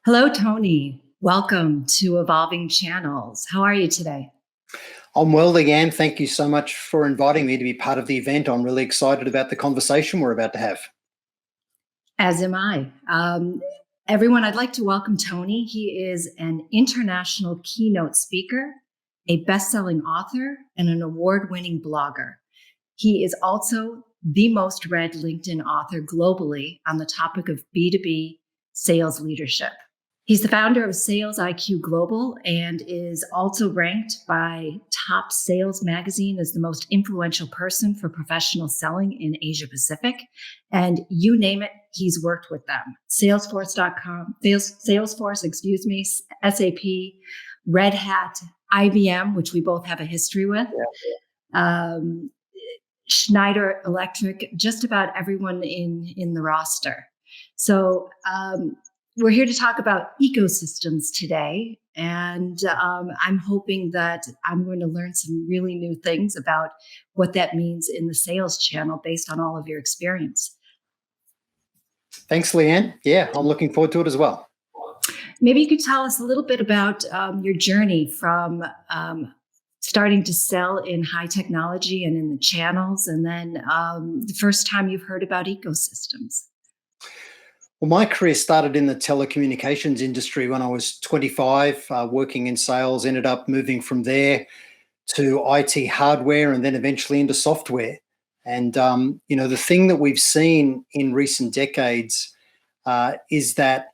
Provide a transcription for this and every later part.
Hello, Tony. Welcome to Evolving Channels. How are you today? I'm well, Leahanne. Thank you so much for inviting me to be part of the event. I'm really excited about the conversation we're about to have. As am I. Everyone, I'd like to welcome Tony. He is an international keynote speaker, a best-selling author, and an award-winning blogger. He is also the most read LinkedIn author globally on the topic of B2B sales leadership. He's the founder of Sales IQ Global and is also ranked by Top Sales Magazine as the most influential person for professional selling in Asia Pacific. And you name it, he's worked with them. Salesforce.com, Salesforce, SAP, Red Hat, IBM, which we both have a history with, Schneider Electric, just about everyone in the roster. So, we're here to talk about ecosystems today, and I'm hoping that I'm going to learn some really new things about what that means in the sales channel based on all of your experience. Thanks, Leahanne. Yeah, I'm looking forward to it as well. Maybe you could tell us a little bit about your journey from starting to sell in high technology and in the channels, and then the first time you've heard about ecosystems. Well, my career started in the telecommunications industry when I was 25, working in sales, ended up moving from there to IT hardware and then eventually into software. And, the thing that we've seen in recent decades is that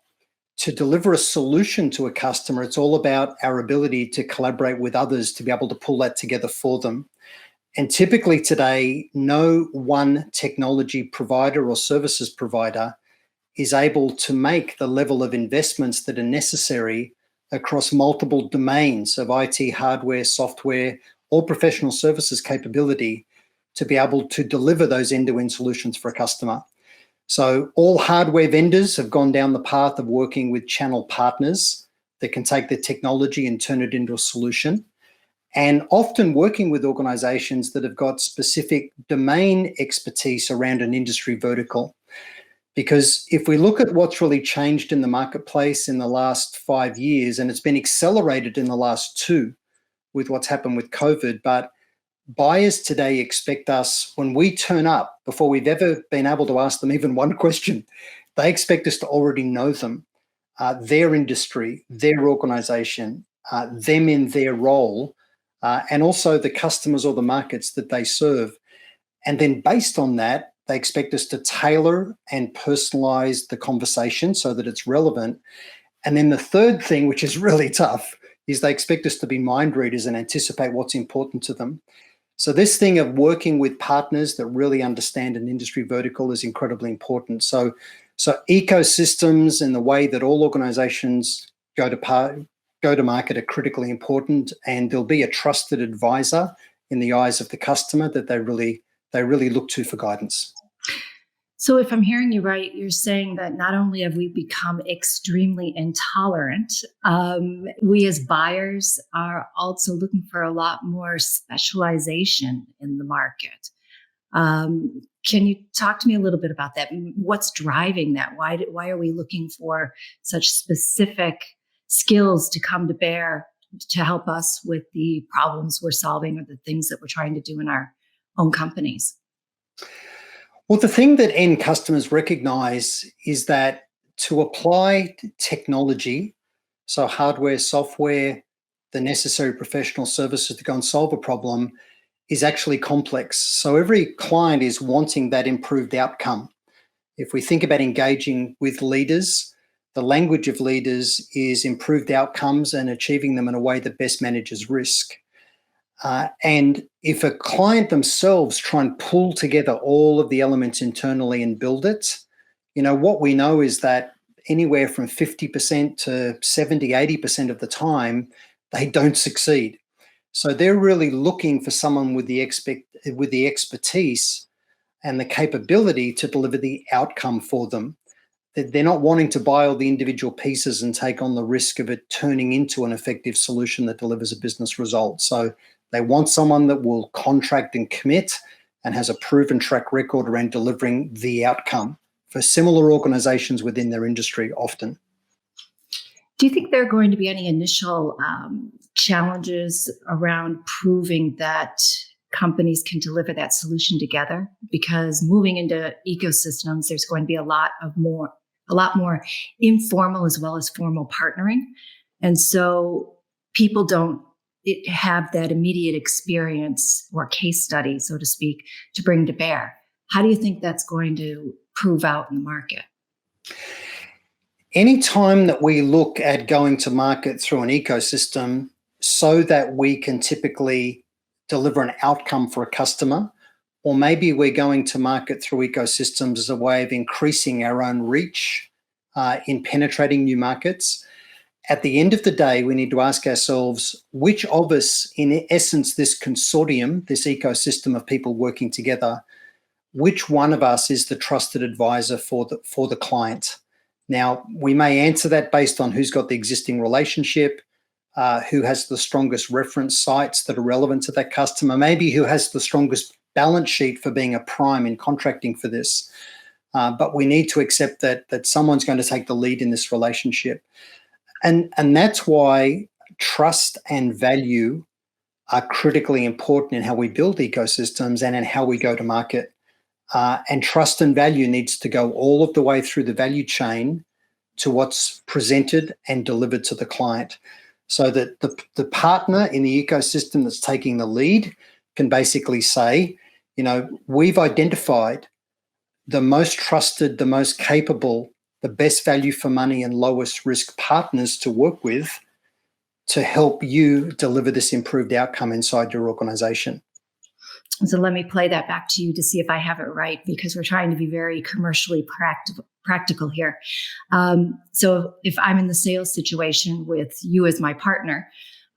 to deliver a solution to a customer, it's all about our ability to collaborate with others to be able to pull that together for them. And typically today, no one technology provider or services provider is able to make the level of investments that are necessary across multiple domains of IT, hardware, software, or professional services capability to be able to deliver those end-to-end solutions for a customer. So all hardware vendors have gone down the path of working with channel partners that can take the technology and turn it into a solution, and often working with organizations that have got specific domain expertise around an industry vertical. Because if we look at what's really changed in the marketplace in the last 5 years, and it's been accelerated in the last 2 with what's happened with COVID, but buyers today expect us, when we turn up, before we've ever been able to ask them even one question, they expect us to already know them, their industry, their organization, them in their role, and also the customers or the markets that they serve. And then based on that, they expect us to tailor and personalize the conversation so that it's relevant. And then the third thing, which is really tough, is they expect us to be mind readers and anticipate what's important to them. So this thing of working with partners that really understand an industry vertical is incredibly important. So ecosystems and the way that all organizations go to market are critically important, and there'll be a trusted advisor in the eyes of the customer that they really look to for guidance. So if I'm hearing you right, you're saying that not only have we become extremely intolerant, we as buyers are also looking for a lot more specialization in the market. Can you talk to me a little bit about that? What's driving that? Why are we looking for such specific skills to come to bear to help us with the problems we're solving or the things that we're trying to do in our own companies? Well, the thing that end customers recognize is that to apply technology, so hardware, software, the necessary professional services to go and solve a problem, is actually complex. So every client is wanting that improved outcome. If we think about engaging with leaders, the language of leaders is improved outcomes and achieving them in a way that best manages risk. And if a client themselves try and pull together all of the elements internally and build it, what we know is that anywhere from 50% to 70, 80% of the time, they don't succeed. So they're really looking for someone with the expertise and the capability to deliver the outcome for them. They're not wanting to buy all the individual pieces and take on the risk of it turning into an effective solution that delivers a business result. So they want someone that will contract and commit and has a proven track record around delivering the outcome for similar organizations within their industry often. Do you think there are going to be any initial challenges around proving that companies can deliver that solution together? Because moving into ecosystems, there's going to be a lot more informal as well as formal partnering, and so people don't have that immediate experience or case study, so to speak, to bring to bear. How do you think that's going to prove out in the market? Anytime that we look at going to market through an ecosystem so that we can typically deliver an outcome for a customer, or maybe we're going to market through ecosystems as a way of increasing our own reach in penetrating new markets, at the end of the day, we need to ask ourselves, which of us, in essence, this consortium, this ecosystem of people working together, which one of us is the trusted advisor for the client? Now, we may answer that based on who's got the existing relationship, who has the strongest reference sites that are relevant to that customer, maybe who has the strongest balance sheet for being a prime in contracting for this. But we need to accept that someone's going to take the lead in this relationship. And that's why trust and value are critically important in how we build ecosystems and in how we go to market. And trust and value needs to go all of the way through the value chain to what's presented and delivered to the client, so that the partner in the ecosystem that's taking the lead can basically say, we've identified the most trusted, the most capable, the best value for money and lowest risk partners to work with to help you deliver this improved outcome inside your organization. So let me play that back to you to see if I have it right, because we're trying to be very commercially practical here. So if I'm in the sales situation with you as my partner,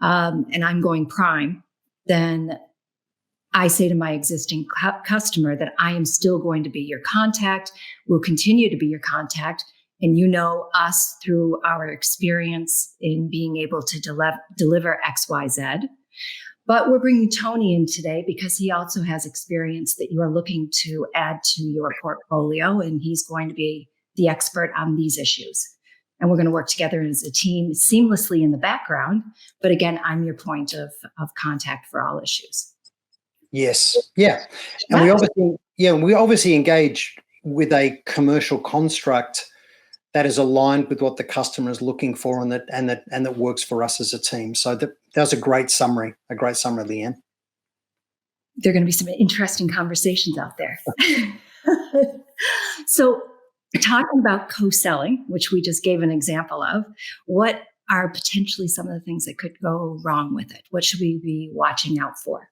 and I'm going prime, then I say to my existing customer that I am still going to be your contact, will continue to be your contact, and you know us through our experience in being able to deliver X, Y, Z. But we're bringing Tony in today because he also has experience that you are looking to add to your portfolio, and he's going to be the expert on these issues. And we're going to work together as a team seamlessly in the background. But again, I'm your point of contact for all issues. Yes. Yeah. And we obviously engage with a commercial construct that is aligned with what the customer is looking for and that works for us as a team. So that was a great summary, Leahanne. There are going to be some interesting conversations out there. So talking about co-selling, which we just gave an example of, what are potentially some of the things that could go wrong with it? What should we be watching out for?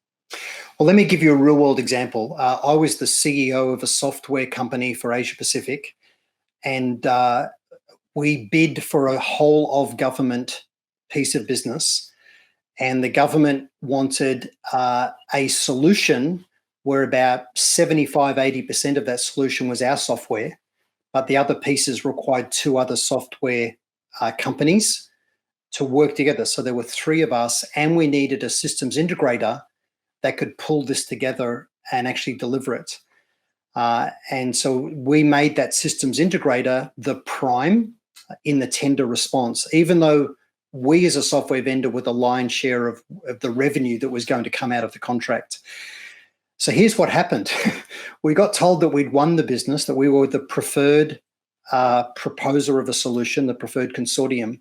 Well, let me give you a real world example. I was the CEO of a software company for Asia Pacific, and we bid for a whole of government piece of business, and the government wanted a solution where about 75, 80% of that solution was our software, but the other pieces required two other software companies to work together. So there were three of us, and we needed a systems integrator that could pull this together and actually deliver it. And so we made that systems integrator the prime in the tender response, even though we as a software vendor were the lion's share of the revenue that was going to come out of the contract. So here's what happened. We got told that we'd won the business, that we were the preferred proposer of a solution, the preferred consortium.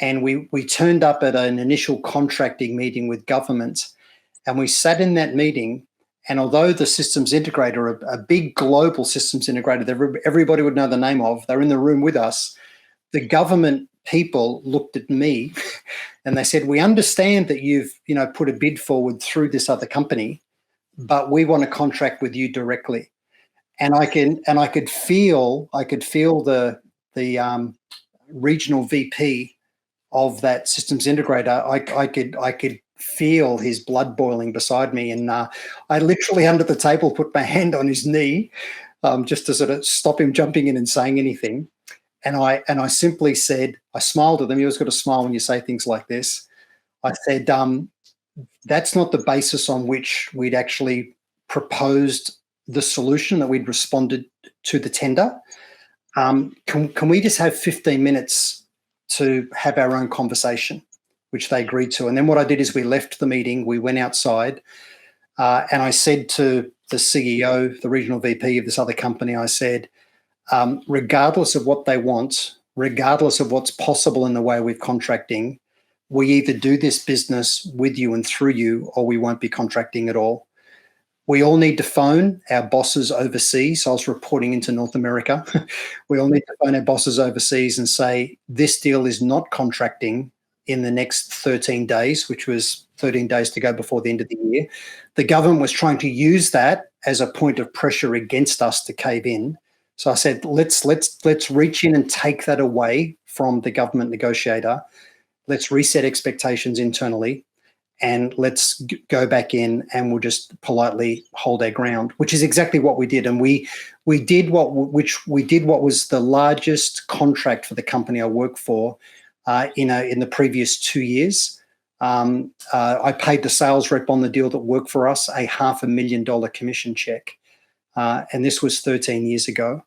And we turned up at an initial contracting meeting with government, and we sat in that meeting. And although the systems integrator, a big global systems integrator that everybody would know the name of, they're in the room with us, the government people looked at me and they said, we understand that you've put a bid forward through this other company, but we want to contract with you directly. And I could feel the regional VP of that systems integrator. I could feel his blood boiling beside me, and I literally under the table put my hand on his knee just to sort of stop him jumping in and saying anything. And I simply said, I smiled at them. You always got to smile when you say things like this. I said, that's not the basis on which we'd actually proposed the solution, that we'd responded to the tender. Can we just have 15 minutes to have our own conversation, which they agreed to. And then what I did is we left the meeting, we went outside, and I said to the CEO, the regional VP of this other company, I said, regardless of what they want, regardless of what's possible in the way we're contracting, we either do this business with you and through you, or we won't be contracting at all. We all need to phone our bosses overseas. I was reporting into North America. We all need to phone our bosses overseas and say, this deal is not contracting in the next 13 days, which was 13 days to go before the end of the year. The government was trying to use that as a point of pressure against us to cave in. So I said, let's reach in and take that away from the government negotiator. Let's reset expectations internally, and let's go back in and we'll just politely hold our ground, which is exactly what we did. And we did what was the largest contract for the company I work for in the previous 2 years. I paid the sales rep on the deal that worked for us a $500,000 commission check. And this was 13 years ago.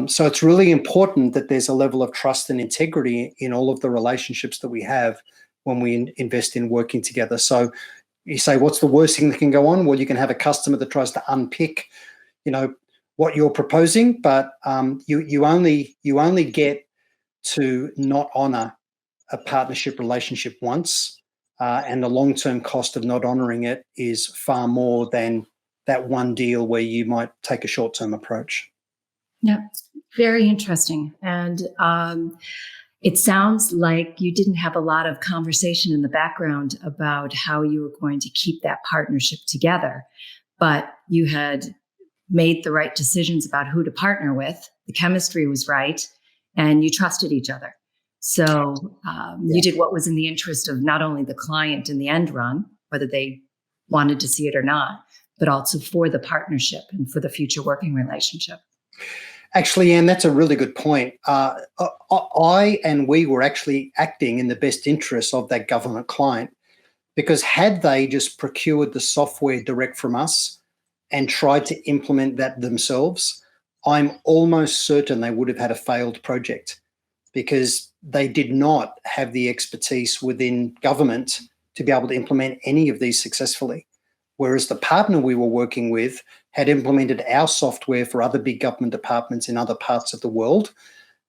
So it's really important that there's a level of trust and integrity in all of the relationships that we have when we invest in working together. So you say, what's the worst thing that can go on? Well, you can have a customer that tries to unpick, what you're proposing, but you only get to not honor a partnership relationship once, and the long-term cost of not honoring it is far more than that one deal where you might take a short-term approach. Yeah, very interesting. And it sounds like you didn't have a lot of conversation in the background about how you were going to keep that partnership together, but you had made the right decisions about who to partner with. The chemistry was right, and you trusted each other. So you did what was in the interest of not only the client in the end run, whether they wanted to see it or not, but also for the partnership and for the future working relationship. Actually, Anne, that's a really good point. I and we were actually acting in the best interests of that government client, because had they just procured the software direct from us and tried to implement that themselves, I'm almost certain they would have had a failed project, because they did not have the expertise within government to be able to implement any of these successfully. Whereas the partner we were working with had implemented our software for other big government departments in other parts of the world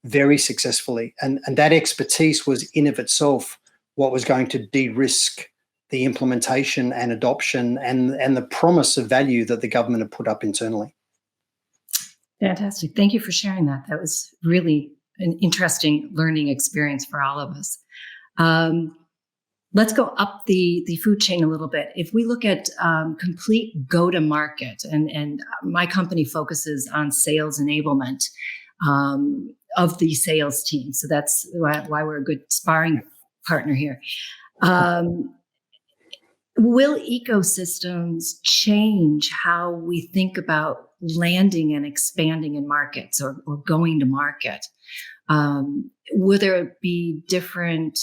very successfully. And that expertise was in of itself what was going to de-risk the implementation and adoption and the promise of value that the government had put up internally. Fantastic. Thank you for sharing that. That was really an interesting learning experience for all of us. Let's go up the food chain a little bit. If we look at complete go-to-market, and my company focuses on sales enablement of the sales team. So that's why we're a good sparring partner here. Will ecosystems change how we think about landing and expanding in markets or going to market? Will there be different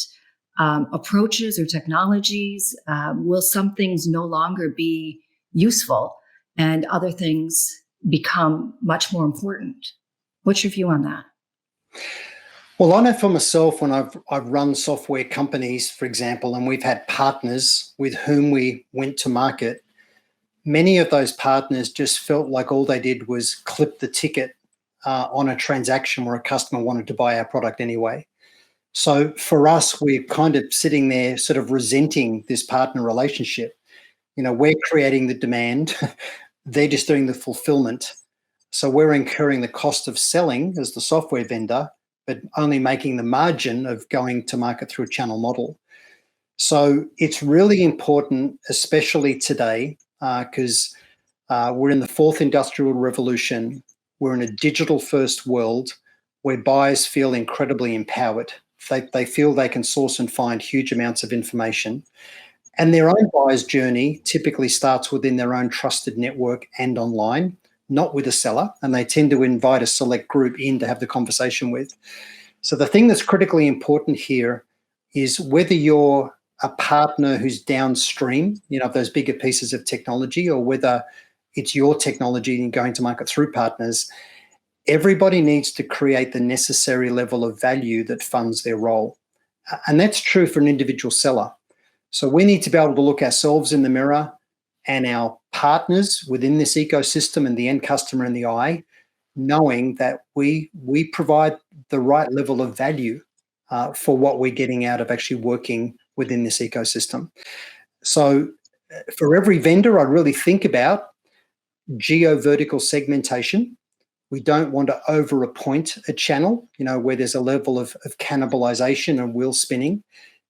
approaches or technologies? Will some things no longer be useful and other things become much more important? What's your view on that? Well, I know for myself, when I've run software companies, for example, and we've had partners with whom we went to market, many of those partners just felt like all they did was clip the ticket on a transaction where a customer wanted to buy our product anyway. So for us, we're kind of sitting there sort of resenting this partner relationship. We're creating the demand, they're just doing the fulfillment. So we're incurring the cost of selling as the software vendor, but only making the margin of going to market through a channel model. So it's really important, especially today, because we're in the fourth industrial revolution. We're in a digital-first world where buyers feel incredibly empowered. They feel they can source and find huge amounts of information. And their own buyer's journey typically starts within their own trusted network and online, not with a seller, and they tend to invite a select group in to have the conversation with. So the thing that's critically important here is whether you're a partner who's downstream, of those bigger pieces of technology, or whether it's your technology and going to market through partners, Everybody needs to create the necessary level of value that funds their role. And that's true for an individual seller. So we need to be able to look ourselves in the mirror and our partners within this ecosystem and the end customer in the eye, knowing that we provide the right level of value for what we're getting out of actually working within this ecosystem. So for every vendor, I really think about geo-vertical segmentation. We don't want to over-appoint a channel, where there's a level of cannibalization and wheel spinning.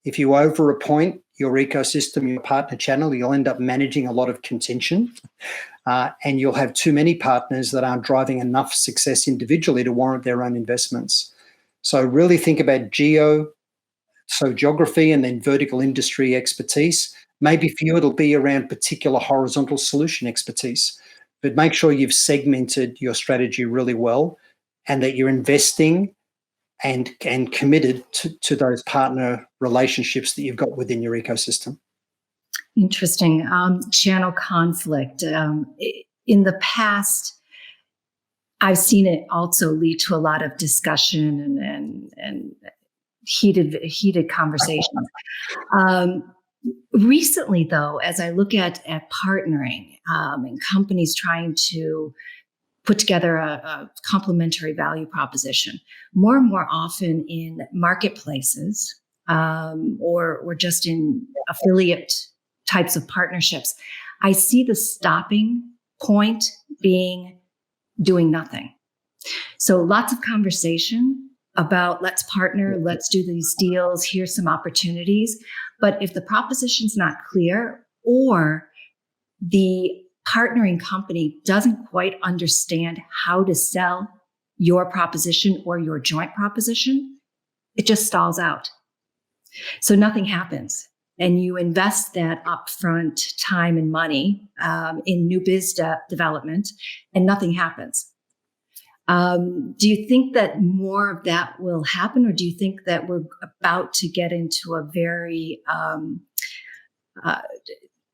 If you over-appoint your ecosystem, your partner channel, you'll end up managing a lot of contention, and you'll have too many partners that aren't driving enough success individually to warrant their own investments. So really think about geography and then vertical industry expertise. Maybe for you, it'll be around particular horizontal solution expertise, but make sure you've segmented your strategy really well and that you're investing and committed to those partner relationships that you've got within your ecosystem. Interesting. Channel conflict. In the past, I've seen it also lead to a lot of discussion and heated conversations. Recently, though, as I look at partnering and companies trying to put together a complementary value proposition, more and more often in marketplaces or just in affiliate types of partnerships, I see the stopping point being doing nothing. So lots of conversation about let's partner, let's do these deals, here's some opportunities. But if the proposition's not clear or the partnering company doesn't quite understand how to sell your proposition or your joint proposition, it just stalls out. So nothing happens. And you invest that upfront time and money in new biz development, and nothing happens. Do you think that more of that will happen, or do you think that we're about to get into a very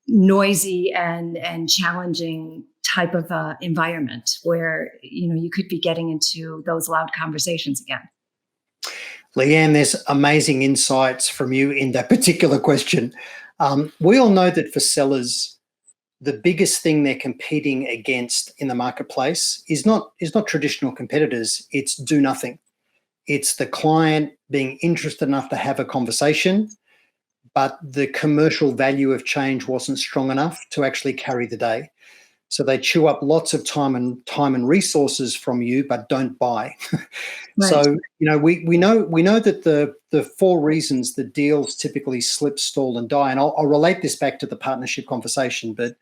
noisy and challenging type of environment where you could be getting into those loud conversations again? Leahanne, there's amazing insights from you in that particular question. We all know that for sellers, the biggest thing they're competing against in the marketplace is not traditional competitors, it's do nothing. It's the client being interested enough to have a conversation, but the commercial value of change wasn't strong enough to actually carry the day. So they chew up lots of time and resources from you, but don't buy. Right. So we know that the 4 reasons that deals typically slip, stall, and die, and I'll relate this back to the partnership conversation. But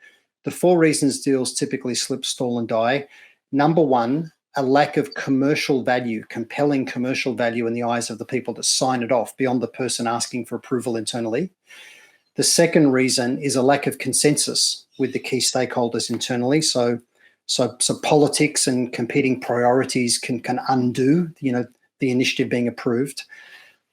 the 4 reasons deals typically slip, stall, and die. Number 1, a lack of commercial value, compelling commercial value in the eyes of the people that sign it off beyond the person asking for approval internally. The second reason is a lack of consensus with the key stakeholders internally. So politics and competing priorities can undo, the initiative being approved.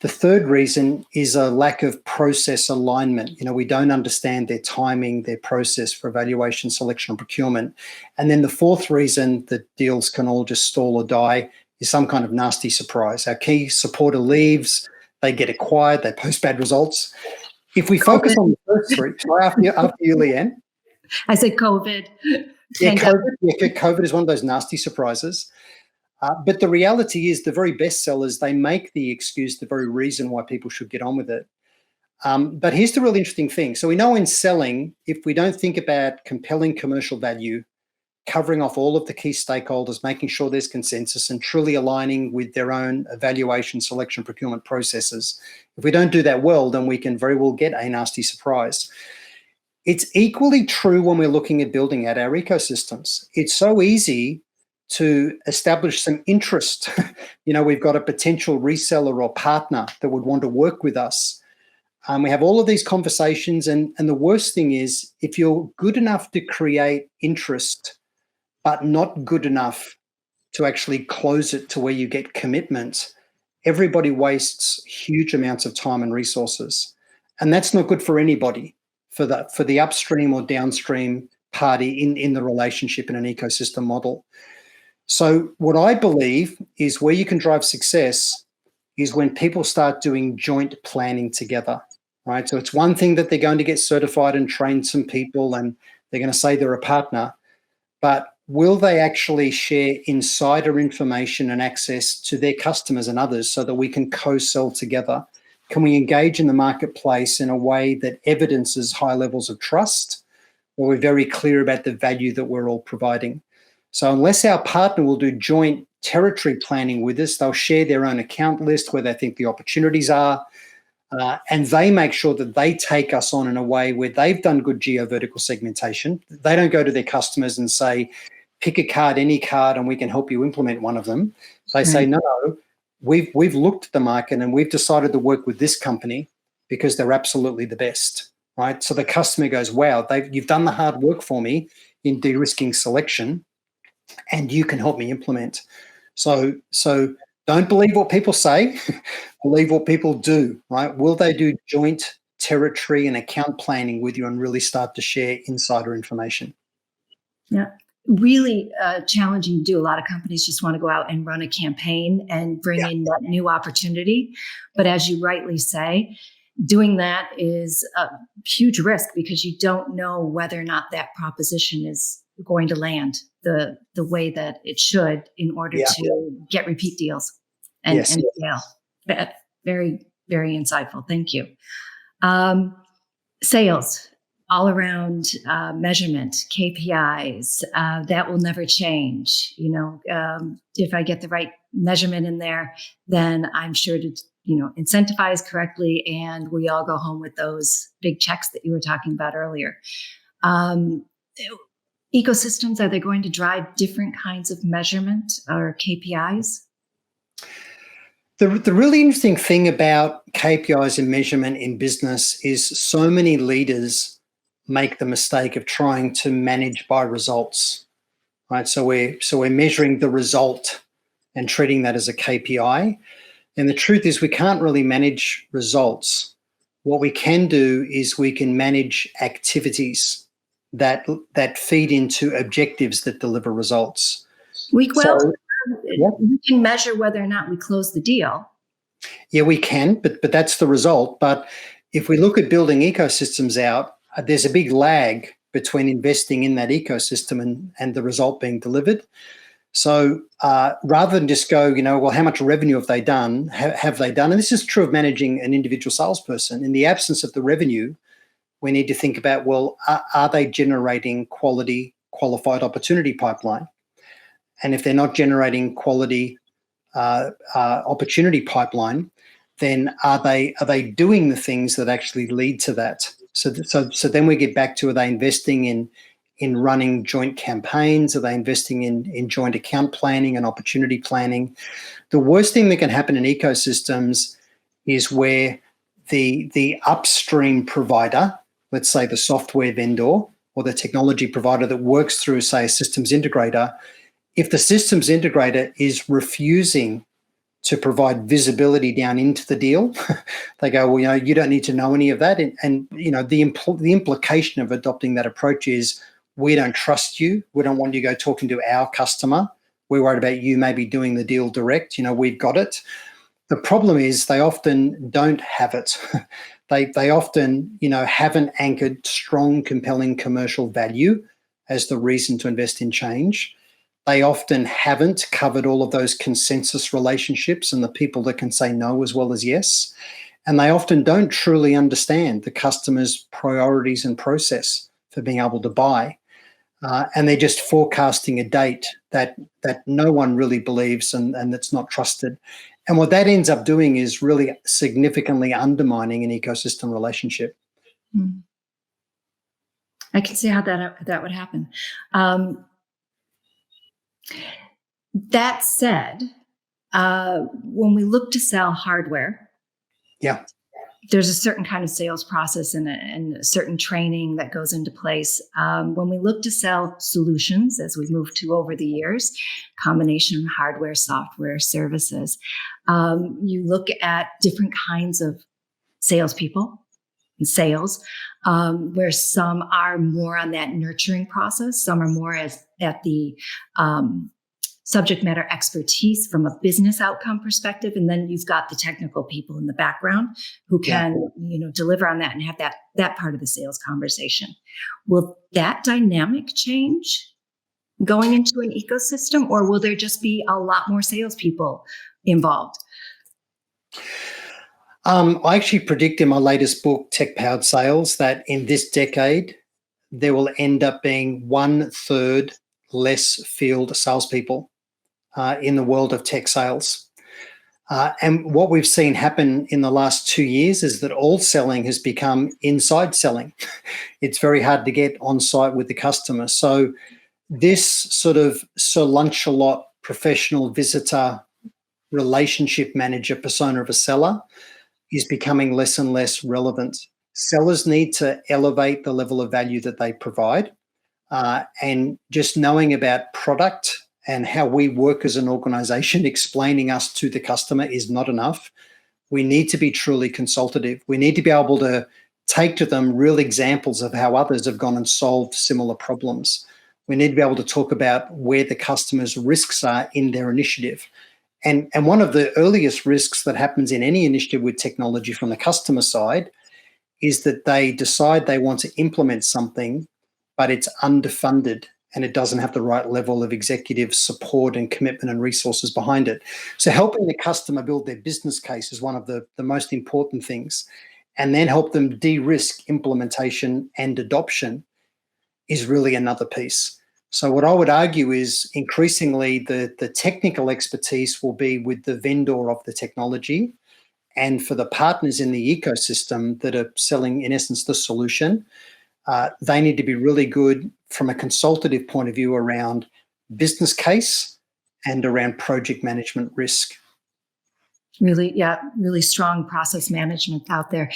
The third reason is a lack of process alignment. We don't understand their timing, their process for evaluation, selection, and procurement. And then the fourth reason that deals can all just stall or die is some kind of nasty surprise. Our key supporter leaves, they get acquired, they post bad results. If we focus on the first 3, after you, Leahanne. I said COVID. Yeah, COVID is one of those nasty surprises. But the reality is the very best sellers, they make the excuse the very reason why people should get on with it. But here's the really interesting thing. So we know in selling, if we don't think about compelling commercial value, covering off all of the key stakeholders, making sure there's consensus and truly aligning with their own evaluation, selection, procurement processes, if we don't do that well, then we can very well get a nasty surprise. It's equally true when we're looking at building out our ecosystems. It's so easy to establish some interest. We've got a potential reseller or partner that would want to work with us. We have all of these conversations, and the worst thing is if you're good enough to create interest, but not good enough to actually close it to where you get commitment, everybody wastes huge amounts of time and resources. And that's not good for anybody, for the upstream or downstream party in the relationship in an ecosystem model. So what I believe is where you can drive success is when people start doing joint planning together, right? So it's one thing that they're going to get certified and train some people and they're going to say they're a partner, but will they actually share insider information and access to their customers and others so that we can co-sell together? Can we engage in the marketplace in a way that evidences high levels of trust, or we're very clear about the value that we're all providing? So unless our partner will do joint territory planning with us, they'll share their own account list where they think the opportunities are, and they make sure that they take us on in a way where they've done good geo-vertical segmentation. They don't go to their customers and say, pick a card, any card, and we can help you implement one of them. They say, no, we've looked at the market and we've decided to work with this company because they're absolutely the best, right? So the customer goes, wow, you've done the hard work for me in de-risking selection, and you can help me implement. So don't believe what people say, believe what people do, right? Will they do joint territory and account planning with you and really start to share insider information? Yeah. Really challenging to do. A lot of companies just want to go out and run a campaign and bring in that new opportunity. But as you rightly say, doing that is a huge risk because you don't know whether or not that proposition is going to land the way that it should in order to get repeat deals and scale. Very, very insightful. Thank you. Sales, all around measurement, KPIs, that will never change. If I get the right measurement in there, then I'm sure to incentivize correctly, and we all go home with those big checks that you were talking about earlier. Ecosystems, are they going to drive different kinds of measurement or KPIs? The really interesting thing about KPIs and measurement in business is so many leaders make the mistake of trying to manage by results, right? So we're measuring the result and treating that as a KPI. And the truth is we can't really manage results. What we can do is we can manage activities that feed into objectives that deliver results. We can measure whether or not we close the deal. Yeah, we can, but that's the result. But if we look at building ecosystems out, there's a big lag between investing in that ecosystem and the result being delivered. So rather than just go, well, how much revenue have they done? Have they done? And this is true of managing an individual salesperson. In the absence of the revenue, we need to think about, well, are they generating qualified opportunity pipeline? And if they're not generating quality opportunity pipeline, then are they doing the things that actually lead to that? So then we get back to, are they investing in running joint campaigns? Are they investing in joint account planning and opportunity planning? The worst thing that can happen in ecosystems is where the upstream provider, let's say the software vendor or the technology provider that works through, say, a systems integrator, if the systems integrator is refusing to provide visibility down into the deal, they go, well, you don't need to know any of that. And the implication of adopting that approach is, we don't trust you. We don't want you to go talking to our customer. We're worried about you maybe doing the deal direct. We've got it. The problem is they often don't have it. They often, haven't anchored strong, compelling commercial value as the reason to invest in change. They often haven't covered all of those consensus relationships and the people that can say no as well as yes. And they often don't truly understand the customer's priorities and process for being able to buy. And they're just forecasting a date that no one really believes and that's not trusted. And what that ends up doing is really significantly undermining an ecosystem relationship. I can see how that would happen. That said, when we look to sell hardware, there's a certain kind of sales process and a certain training that goes into place. When we look to sell solutions, as we've moved to over the years, combination of hardware, software, services, you look at different kinds of salespeople and sales, where some are more on that nurturing process, some are more at the subject matter expertise from a business outcome perspective, and then you've got the technical people in the background who can deliver on that and have that part of the sales conversation. Will that dynamic change going into an ecosystem, or will there just be a lot more salespeople involved? I actually predict in my latest book, Tech Powered Sales, that in this decade, there will end up being 1/3 less field salespeople in the world of tech sales. And what we've seen happen in the last 2 years is that all selling has become inside selling. It's very hard to get on site with the customer. So this sort of Sir Lunch-a-Lot professional visitor relationship manager persona of a seller is becoming less and less relevant. Sellers need to elevate the level of value that they provide. And just knowing about product and how we work as an organization, explaining us to the customer is not enough. We need to be truly consultative. We need to be able to take to them real examples of how others have gone and solved similar problems. We need to be able to talk about where the customer's risks are in their initiative. And one of the earliest risks that happens in any initiative with technology from the customer side is that they decide they want to implement something, but it's underfunded and it doesn't have the right level of executive support and commitment and resources behind it. So helping the customer build their business case is one of the most important things, and then help them de-risk implementation and adoption is really another piece. So what I would argue is increasingly the technical expertise will be with the vendor of the technology, and for the partners in the ecosystem that are selling, in essence, the solution, they need to be really good from a consultative point of view around business case and around project management risk. Really strong process management out there.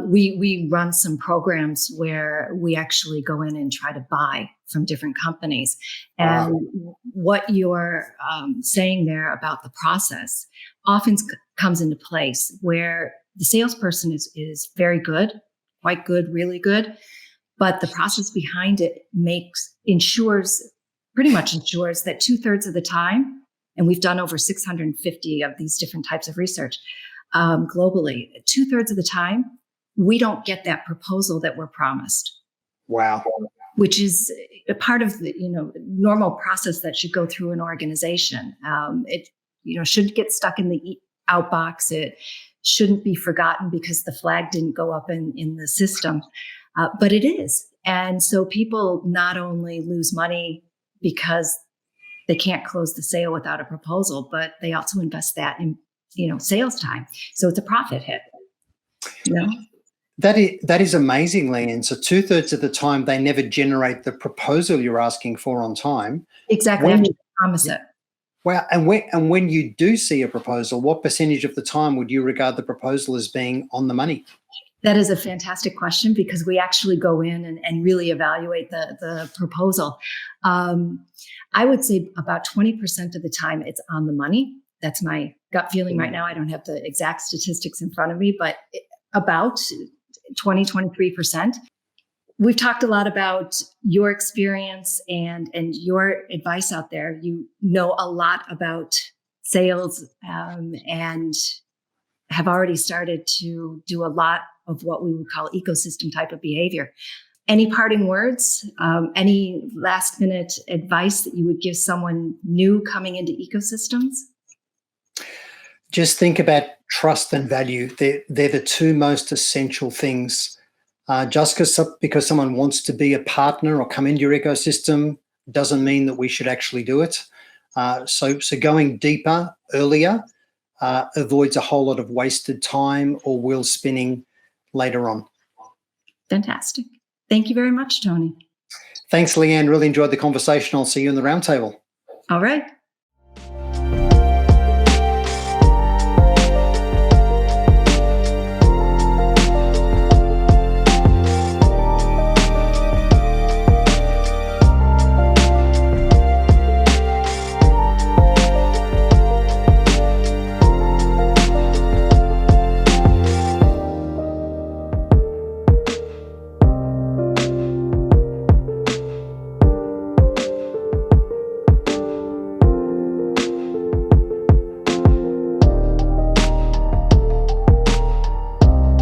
We run some programs where we actually go in and try to buy from different companies. And what you're saying there about the process often comes into place where the salesperson is very good, quite good, really good, but the process behind it pretty much ensures that 2/3 of the time, and we've done over 650 of these different types of research globally, 2/3 of the time, we don't get that proposal that we're promised. Wow. Which is a part of the normal process that should go through an organization. It shouldn't get stuck in the outbox. It shouldn't be forgotten because the flag didn't go up in the system, but it is. And so people not only lose money because they can't close the sale without a proposal, but they also invest that in sales time. So it's a profit hit. That is amazing, Leanne. So 2/3 of the time they never generate the proposal you're asking for on time. Exactly. After you promise it. Wow. And when you do see a proposal, what percentage of the time would you regard the proposal as being on the money? That is a fantastic question, because we actually go in and really evaluate the proposal. I would say about 20% of the time it's on the money. That's my gut feeling right now. I don't have the exact statistics in front of me, but about 23%. We've talked a lot about your experience and your advice out there. You know a lot about sales and have already started to do a lot of what we would call ecosystem type of behavior. Any parting words, any last minute advice that you would give someone new coming into ecosystems? Just think about trust and value. They're the two most essential things. Just because someone wants to be a partner or come into your ecosystem doesn't mean that we should actually do it. So going deeper earlier avoids a whole lot of wasted time or wheel spinning later on. Fantastic. Thank you very much, Tony. Thanks, Leanne. Really enjoyed the conversation. I'll see you in the roundtable. All right.